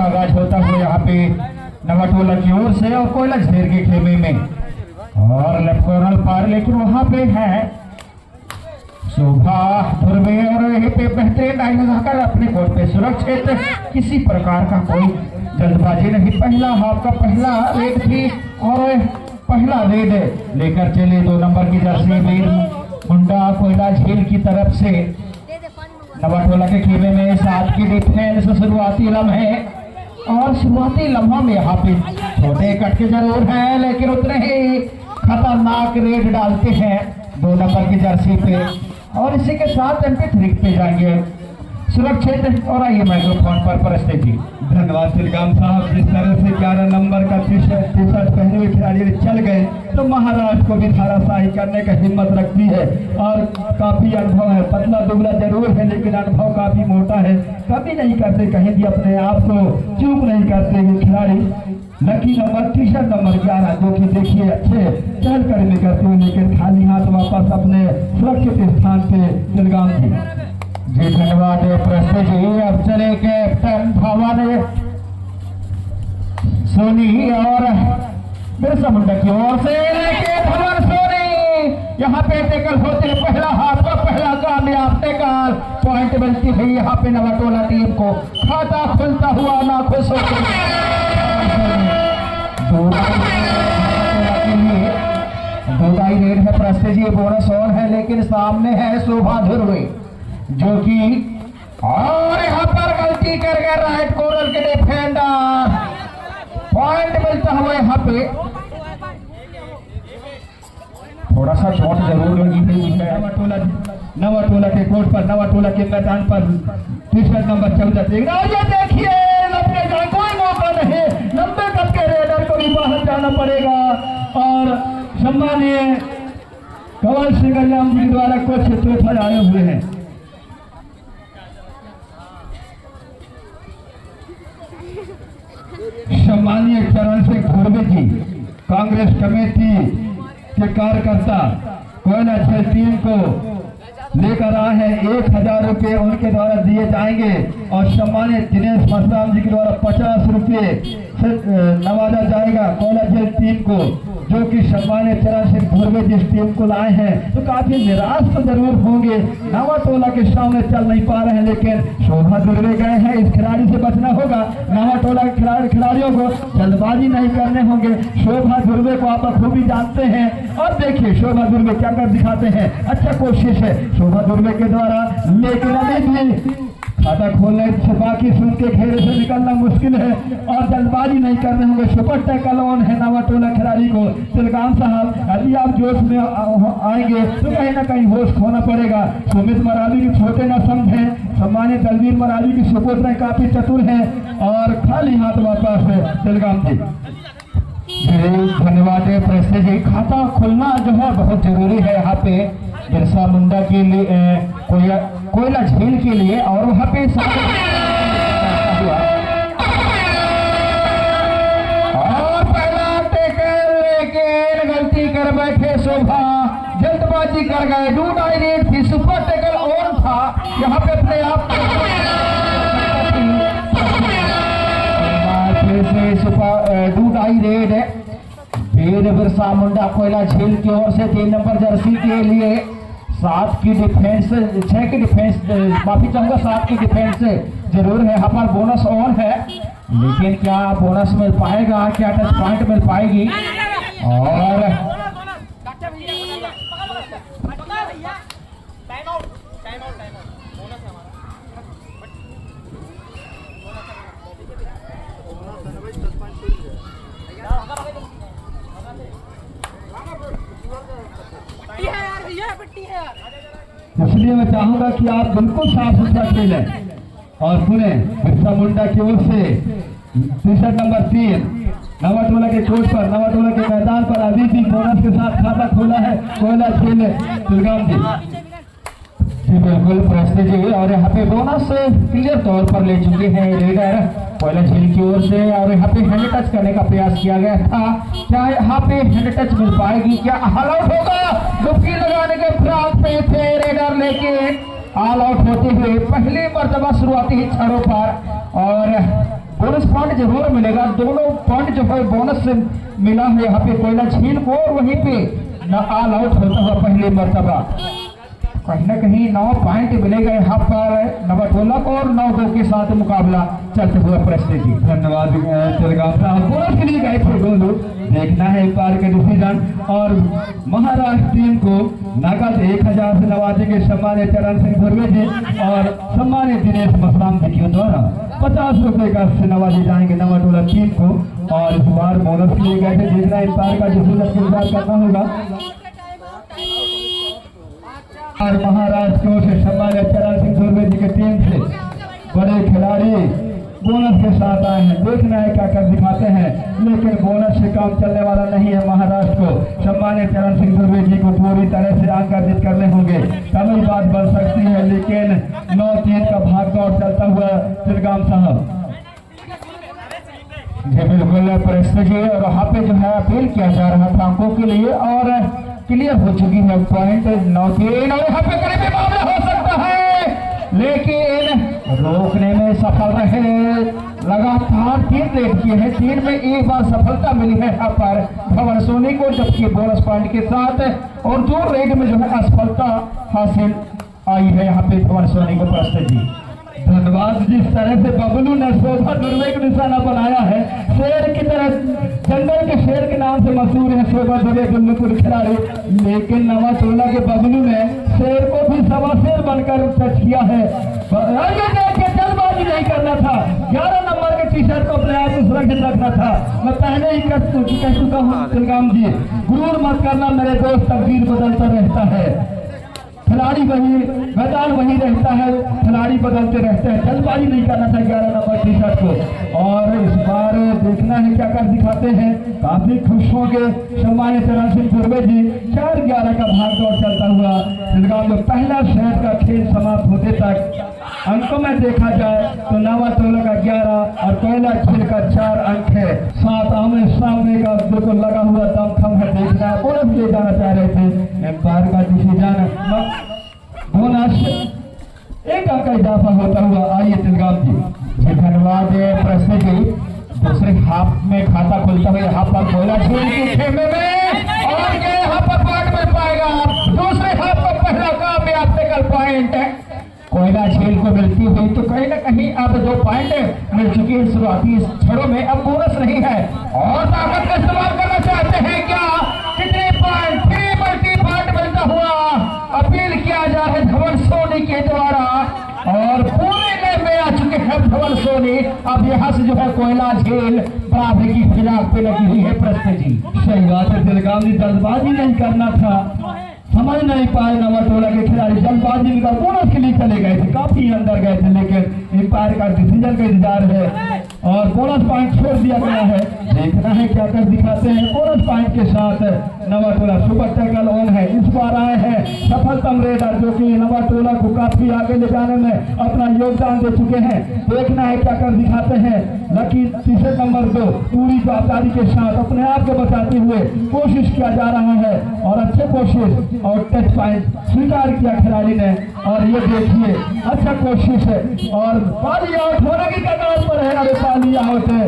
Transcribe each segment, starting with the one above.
आगाज होता हुआ यहाँ पे नवाटोला की ओर से और कोयला झील के खेमे में और लेफ्ट कॉर्नर पार, लेकिन वहां पे है शोभा धुर्वे और यहीं पे बेहतरीन डाई लगाकर अपने कोर्ट पे सुरक्षित, किसी प्रकार का कोई जल्दबाजी नहीं। पहला हाफ का पहला रेड थी और पहला रेड लेकर चले 2 नंबर की जर्सी वीर मुंडा कोयला झील की तरफ से नवाटोला के खेमे में 7 की डिफेंस। शुरुआती लम्हे और शुरुआती लम्हा में यहाँ पे छोटे कटके जरूर हैं, लेकिन उतने ही खतरनाक रेड डालते हैं 2 नंबर की जर्सी पे और इसी के साथ एमपी 3 पे जाएंगे सुरक्षित। और आइए माइक्रोफोन पर परस्ते जी। धन्यवाद श्रीकांत साहब। जिस तरह से 11 नंबर का टी शर्ट पहने हुए खिलाड़ी चल गए तो महाराष्ट्र को भी धाराशाही करने का हिम्मत रखती है और काफी अनुभव है। पतला दुबला जरूर है लेकिन अनुभव काफी मोटा है। कभी नहीं करते कहीं भी अपने आप को चूक नहीं करते ये खिलाड़ी। Lucky number T shirt number 11 जो कि देखिए अच्छे चहल कदमी करते हुए लेकिन खाली हाथ वापस अपने सुरक्षित स्थान पे जलगांव जी धन्यवाद प्रस्ते जी। अब चले कैप्टन धवन सोनी और बिरसा मुंडा की ओर से लेके धवन सोनी यहाँ पे टेकल होते हैं। पहला हाथ का पहला कामयाब टेकल, पॉइंट मिलती है यहाँ पे नवाटोला टीम को। खाता खुलता हुआ ना खुश दोदाई रेड है प्रस्ते जी, बोनस और है लेकिन सामने है शोभा धुर्वे जो कि और यहाँ पर गलती कर गए राइट कॉर्नर के डिफेंडर। पॉइंट मिलता हुआ यहाँ पे थोड़ा सा चोट जरूर लगी हुई है। नवाटोला के कोर्ट पर, नवाटोला के मैदान पर टी शर्ट नंबर 14 देखिए लंबे का कोई मौका नहीं, लंबे कद के रेडर को भी बाहर जाना पड़ेगा और सम्मानीय कंवर सिंह गंजाम जी द्वारा कुछ तोहफे आए हुए हैं। सम्मानीय चरण सिंह धुर्वे जी कांग्रेस कमेटी के कार्यकर्ता कोयला झील टीम को लेकर आए हैं। 1000 रुपये उनके द्वारा दिए जाएंगे और सम्मानित दिनेश मसराम जी के द्वारा 50 रुपये नवाजा जाएगा कोयला झील टीम को, जो कि सम्मानित चरण सिंह धुर्वे जिस टीम को लाए हैं तो काफी निराश तो जरूर होंगे। नवाटोला के सामने चल नहीं पा रहे हैं लेकिन शोभा धुर्वे गए हैं। इस खिलाड़ी से बचना होगा। नवाटोला के खिलाड़ियों को जल्दबाजी नहीं करने होंगे। शोभा धुर्वे को आप खूबी जानते हैं और देखिए शोभा धुर्वे क्या कर दिखाते हैं। अच्छा कोशिश है शोभा धुर्वे के द्वारा, लेकिन अभी भी खाता खोलने छुपा की सुन के घेरे से निकलना मुश्किल है और जल्दबाजी नहीं करने होंगे। सुपर टैकल ऑन है नवाटोला खिलाड़ी को। तिलकाम साहब यदि आप जोश में आएंगे तो कहीं ना कहीं होश खोना पड़ेगा। सुमित मरावी की छोटे न समझे, सम्मानित दलवीर मरावी की सुपुत्र काफी चतुर है और खाली हाथ वापस है तिलकाम जी। धन्यवाद प्रस्ते जी। खाता खुलना जो है बहुत जरूरी है यहाँ पे बिरसा मुंडा के लिए, कोयला झील के लिए और वहाँ पे और पहला टेकल लेकिन गलती कर बैठे शोभा, जल्दबाजी कर गए। डूडाई रेड थी, सुपर टेकल ऑन था यहाँ पे अपने आप डूडाई रेड है। वीर बिरसा मुंडा कोयला झील की ओर से 3 नंबर जर्सी के लिए 7 की डिफेंस, 6 की डिफेंस, माफी चाहूंगा 7 की डिफेंस जरूर है। यहाँ पर बोनस और है लेकिन क्या बोनस मिल पाएगा, क्या टच पॉइंट मिल पाएगी? और इसलिए मैं चाहूंगा कि आप बिल्कुल साफ सुथरा खेलें और सुने। बिरसा मुंडा की ओर से टी शर्ट नंबर 3 नवाटोला के कोर्ट पर, नवाटोला के मैदान पर अभी भी बोनस के साथ खाता खोला है कोयला झील तिलगाम जी। बिल्कुल प्रस्ते जी और यहाँ पे बोनस क्लियर तौर पर ले चुके हैं रेडर कोयला झील की ओर से और यहाँ पे हैंड टच करने का प्रयास किया गया था। क्या यहाँ पे हैंड टच मिल पाएगी, क्या ऑल आउट होगा? डुबकी लगाने के फ्राक पे थे रेडर लेकिन ऑल आउट होते हुए पहली मर्तबा शुरुआती क्षणों पर और बोनस पॉइंट जरूर मिलेगा। दोनों पॉइंट जो है बोनस से मिला है यहाँ पे कोयला झील को, और वहीं पे न ऑल आउट होता हुआ पहली मर्तबा कहीं न कहीं 9 पॉइंट मिलेगा यहाँ पर नवाटोला को, और 9-2 के साथ मुकाबला चलते हुए प्रश्न जी। धन्यवाद तिलगाम साहब। बोनस के लिए गए थे दोनों, देखना है इस बार का डिसीजन। और महाराष्ट्र टीम को नगद 1000 से नवाजेंगे सम्मानित चरण सिंह धुर्वे जी और सम्मानित दिनेश मसराम जी के द्वारा 50 रुपए का से नवाजे जाएंगे नवाटोला टीम को। और इस बार बोनस लिए गए थे, देखना इस बार का डिसीजन किस करना होगा। और महाराष्ट्र की ओर से सम्मानित चरण सिंह धुर्वे जी की टीम से बड़े खिलाड़ी बोनस के साथ आए हैं, देखना है क्या कर दिखाते हैं। लेकिन बोनस से काम चलने वाला नहीं है। महाराष्ट्र को सम्मानित चरण सिंह धुर्वे जी को पूरी तरह से अंक अर्जित करने होंगे, तभी बात बन सकती है। लेकिन 9-3 का भागदौड़ चलता हुआ तिलगाम साहब जी बिल्कुल प्रश्न जी। और यहाँ पे जो है अपील किया जा रहा था अंकों के लिए, और क्लियर हो चुकी है पॉइंट 9-3। और यहाँ पे करीबी मामला हो सकता है, लेकिन रोकने में सफल रहे। लगातार 3 रेड किए हैं, 3 में एक बार सफलता मिली है यहाँ पर भवन सोनी को, जबकि बोनस पॉइंट के साथ। और 2 रेड में जो है असफलता हासिल आई है यहाँ पे भवन सोनी को। प्रश्न जी धन्यवाद। जिस तरह से बबलू ने शोभा दुर्वे को निशाना बनाया है, शेर की तरह, जंगल के शेर के नाम से मशहूर है शोभा दुर्वे दुल्लुपुर खिलाड़ी, लेकिन नवाटोला के बबलू ने शेर को भी सवा शेर बनकर टच किया है। जल्दबाजी नहीं करना था, 11 नंबर के टी-शर्ट को अपने आप को सुरक्षित रखना था। मैं पहले ही कह चुका हूँ तिलगाम जी, गुरूर मत करना मेरे दोस्त, तकदीर बदलता रहता है, खिलाड़ी वही, मैदान वही रहता है, खिलाड़ी बदलते रहते हैं। जल्दबाजी नहीं करना था 11 नंबर टी-शर्ट को। और इस बार देखना है क्या कर दिखाते हैं। काफी खुश होंगे सम्मानित चरण सिंह धुर्वे जी। 4-11 का भागदौड़ चलता हुआ तिलगाम में पहला सेट का खेल समाप्त होते तक अंकों में देखा जाए तो नवाटोला का 11 और कोयला झील का 4 अंक है। 7 आमने सामने का बिल्कुल लगा हुआ दमखम है। देखना है बोनस ले जाना चाह रहे थे, एम्पायर का डिसीजन बोनस 1 अंक का इजाफा होता हुआ। आइए तिलगाम जी। धन्यवाद प्रश्न जी। दूसरे हाफ में खाता खुलता हुआ यहाँ पर कोयला झील के खेमे में, और ये यहाँ पर पॉइंट मिल पाएगा। दूसरे हाफ का पहला कामयाब टेकल पॉइंट कोयला झील को मिलती हुई, तो कहीं ना कहीं अब 2 पॉइंट मिल चुकी है शुरुआती क्षणों में। अब बोनस नहीं है और ताकत का इस्तेमाल करना चाहते हैं क्या? कितने पॉइंट? 3 मल्टी पॉइंट मिलता हुआ अपील किया जा रहा है धवन सोनी के द्वारा, और पूरे में आ चुके हैं धवन सोनी। अब यहाँ से जो है कोयला झील बराबरी की फिराक पे लगी हुई है। प्रश्न जी सही बात है तिलगाम जी, जल्दबाजी नहीं करना था, समझ नहीं पाए नवाटोला के खिलाड़ी, जल्दबाजी में बोनस के लिए चले गए थे, काफी अंदर गए थे, लेकिन एम्पायर का डिसीजन का इंतजार है और बोनस पॉइंट छोड़ दिया गया है। देखना है क्या कर दिखाते हैं। बोनस पॉइंट के साथ नवाटोला सुपर टैकल ऑन है। इस बार आए हैं सफलतम रेडर, जो कि नवाटोला को काफी आगे ले जाने में अपना योगदान दे चुके हैं। देखना है क्या कर दिखाते हैं। लकी तीसरे नंबर को पूरी जवाबदारी के साथ अपने आप को बचाते हुए कोशिश किया जा रहा है, और अच्छे कोशिश और टच पॉइंट स्वीकार किया खिलाड़ी ने। और ये देखिए अच्छा कोशिश है, और पाली आउट होने की कगार पर है। अरे पाली आउट है,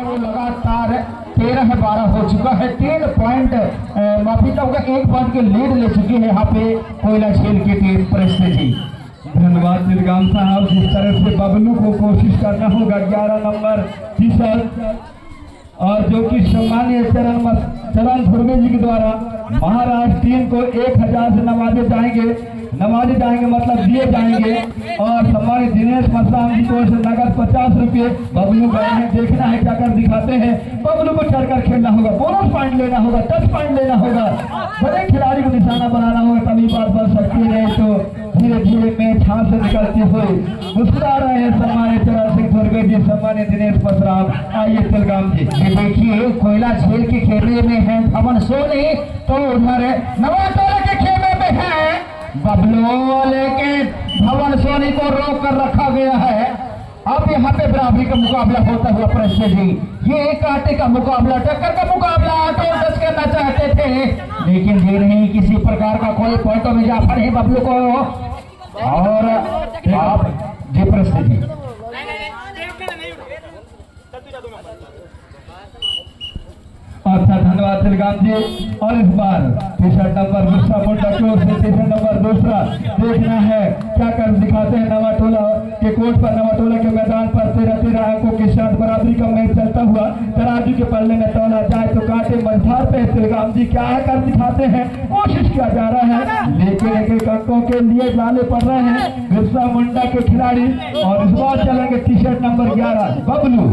वो लगातार 13-12 हो चुका है। 3 पॉइंट माफी चाहूंगा 1 पॉइंट के लीड ले चुकी है यहाँ पे कोयला झील की टीम। प्रश्न जी धन्यवाद तिलगाम साहब। जिस तरह से बबलू को कोशिश करना होगा 11 नंबर टी-शर्ट, और जो कि सम्मानीय चरण धुर्वे जी के द्वारा महाराष्ट्र टीम को 1000 से नवाजे जाएंगे मतलब दिए जाएंगे। और सम्मानित दिनेश मसराम जी को नगद 50 रुपये बबलू गए हैं। देखना है क्या कर दिखाते हैं। बबलू को चढ़कर खेलना होगा, बोनस पॉइंट लेना होगा, टच पॉइंट लेना होगा, बड़े खिलाड़ी को निशाना बनाना होगा, तभी बात बन सकती है। नहीं तो धीरे धीरे मैच हाथ से निकलती हुई मुस्कुरा रहे हैं सम्मानित चरण सिंह धुर्वे जी, सम्मानित दिनेश मसराम। आइए तिलगाम जी। देखिए कोयला झील के खेमे में है धवन सोनी, तो उधर नवाटोला के खेमे में है बबलू, लेकिन धवन सोनी को रोक कर रखा गया है। अब यहाँ पे बराबरी का मुकाबला होता हुआ। प्रश्न जी ये एक कांटे का मुकाबला, टक्कर का मुकाबला, ऑटो टच करना चाहते थे, लेकिन ये नहीं किसी प्रकार का कोई पॉइंटों में इजाफा नहीं। बबलू को और आप जी प्रस्तुत जी। अच्छा, धन्यवाद तिलगाम जी। और इस बार टी-शर्ट नंबर दूसरा मुंडा की ओर से टी-शर्ट नंबर दूसरा देखना है क्या कर दिखाते हैं। नवाटोला के कोर्ट पर, नवाटोला के मैदान पर 13-13 अंकों के साथ बराबरी का मैच चलता हुआ तराजू के पल्ले में तौला जाए तो कांटे मझधार पे तिलगाम जी क्या है कर दिखाते हैं। कोशिश किया जा रहा है लेकिन एक अंकों के लिए लाले पड़ रहे हैं बिरसा मुंडा के खिलाड़ी। और इस बार चलेंगे टी-शर्ट नंबर 11 बबलू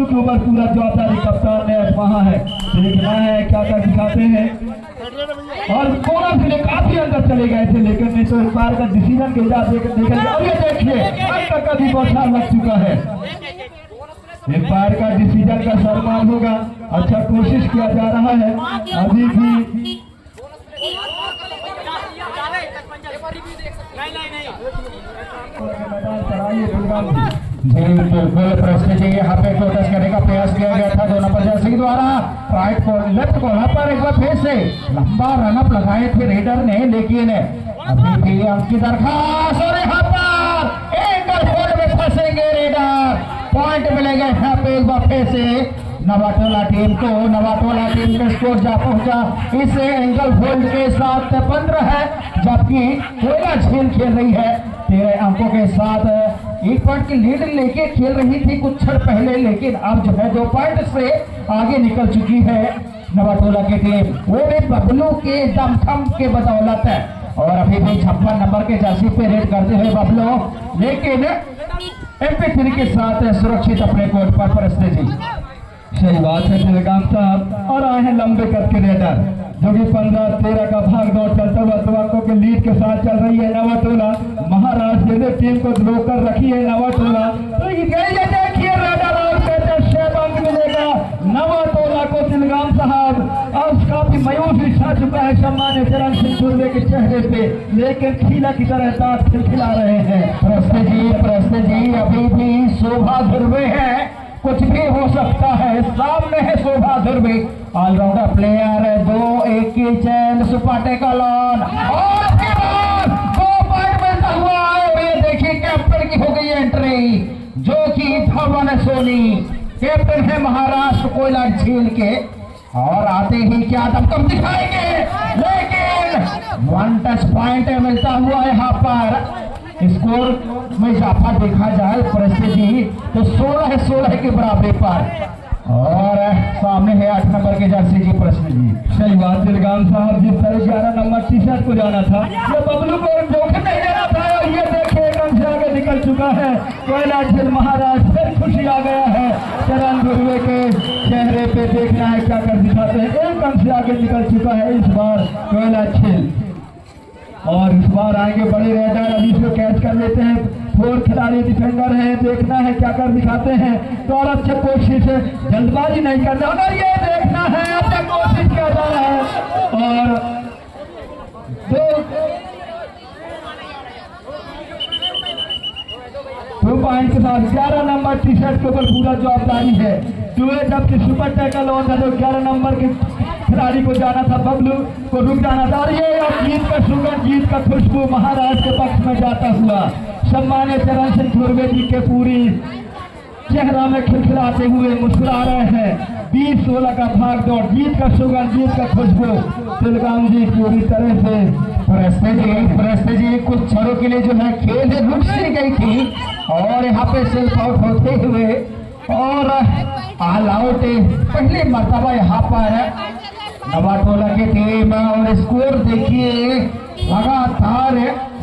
के ऊपर पूरा जवाबदारी कप्तान ने वहां है। देखना है क्या कर दिखाते हैं। और कोना से काफी अंदर चले गए थे लेकिन नहीं तो इस बार का डिसीजन के हिसाब से और ये देखिए अब तक का भी बौछार लग चुका है। इस बार का डिसीजन का सम्मान होगा। अच्छा, कोशिश किया जा रहा है अभी भी। जी बिल्कुल प्रश्न जी, यहाँ पे टच करने का प्रयास किया गया था 2 नंबर जर्सी द्वारा। राइट को लेफ्ट को पर एक बार फिर से लंबा रनअप लगाए थे रेडर ने लेकिन अभी भी अंक की दरखास्त और यहाँ पर एंगल होल्ड में फंसेंगे रेडर। पॉइंट मिलेगा यहाँ पे एक बार फिर से नवाटोला टीम को। नवाटोला टीम के स्कोर जा पहुंचा इस एंगल होल्ड के साथ 15 है जबकि कोयला झील खेल रही है 13 अंकों के साथ। 1 पॉइंट की लीड लेके खेल रही थी कुछ क्षण पहले लेकिन अब जो है 2 पॉइंट से आगे निकल चुकी है नवाटोला की टीम, वो भी बबलू के दमखम के बदौलत है। और अभी भी 56 नंबर के जर्सी पे रेड करते हुए बबलू लेकिन MP3 के साथ सुरक्षित अपने कोर्ट पर परस्ते जी। सही बात है तिलगाम साहब। और आए हैं लंबे कद के रेडर जो कि 15-13 का भाग दौड़ चलता हुआ 2 अंकों के लीड के साथ चल रही है नवाटोला। महाराष्ट्र टीम को धो कर रखी है नवाटोला। तो ये देखिए रेडर और कहते 6 अंक मिलेगा नवाटोला को तिलगाम साहब। अब काफी मायूस भी छा चुका है सम्मान्य चरण सिंह धुर्वे के चेहरे पे लेकिन खीला की तरह दांत खिलखिला रहे हैं। प्रश्न जी अभी भी शोभा धुर्वे है, कुछ भी हो सकता है। सामने है शोभा धुर्वे ऑलराउंडर प्लेयर है। 2-1 की चैन सुपर टेकल ऑन और उसके बाद 2 पॉइंट मिलता हुआ है। और ये देखिए कैप्टन की हो गई एंट्री जो कि धवन सोनी कैप्टन है महाराष्ट्र कोयला झील के। और आते ही क्या दमकम दिखाएंगे लेकिन 1 टच पॉइंट मिलता हुआ है यहाँ पर। स्कोर में इजाफा देखा जाए प्रश्न जी तो 16 के बराबरी पर। और सामने है 8 नंबर के जर्सी जी प्रश्न जी। सही बात तिलगाम साहब, जिस तरह 11 नंबर टी-शर्ट को जाना था ये बबलू को जोखिम नहीं देना था। और ये देखिए एकदम से आगे निकल चुका है कोयला झील महाराष्ट्र। फिर खुशी आ गया है चरण धुर्वे के चेहरे पे। देखना है क्या कर दिखाते हैं। एकदम से आगे निकल चुका है इस बार कोयला झील। और इस बार आएंगे बड़े रेडर, अभी इसको कैच कर लेते हैं। 4 खिलाड़ी डिफेंडर हैं, देखना है क्या कर दिखाते हैं। तो और अच्छे कोशिश है, जल्दबाजी नहीं करना और ये देखना है अच्छा कोशिश किया जा रहा है। और 2 पॉइंट के साथ 11 नंबर टी-शर्ट के ऊपर पूरा जवाबदारी है। जबकि सुपर टैकल ऑन था जो 11 नंबर के खिलाड़ी को जाना था बबलू को रुक जाना था। और ये अब जीत का सुगंध, जीत का खुशबू महाराष्ट्र के पक्ष में जाता हुआ सम्मान्य चरण सिंह धुर्वे जी के पूरी चेहरा में खिलखिलाते हुए मुस्कुरा रहे हैं। 20-16 का भाग दौड़, जीत का सुगंध, जीत का खुशबू तिलगाम जी पूरी तरह से। प्रश्न जी कुछ क्षणों के लिए जो है खेल रुक सी गई थी और यहाँ पे सेल्फ आउट होते हुए और ऑल आउट पहले मर्तबा यहाँ पर नवाटोला की टीम। और स्कोर देखिए लगातार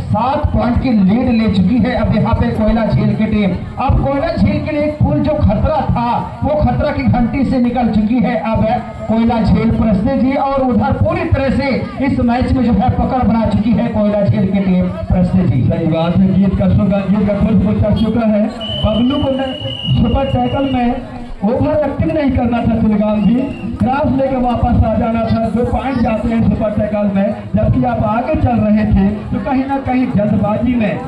7 पॉइंट की लीड ले चुकी है अब यहाँ पे कोयला झील की टीम। अब कोयला झील के लिए कुल जो खतरा था वो खतरा की घंटी से निकल चुकी है अब कोयला झील प्रश्न जी। और उधर पूरी तरह से इस मैच में जो है पकड़ बना चुकी है कोयला झील की टीम प्रश्न जी। सही बात है, जीत का सुगंध, जीत का खुशबू चढ़ चुका है। बबलू को सुपर टैकल में ओवर एक्टिंग नहीं करना था तिलगाम जी, क्रॉस लेके वापस आ जाना था। 2 पॉइंट जाते हैं सुपर टैकल में जबकि आप आगे चल रहे थे तो कहीं ना कहीं जल्दबाजी में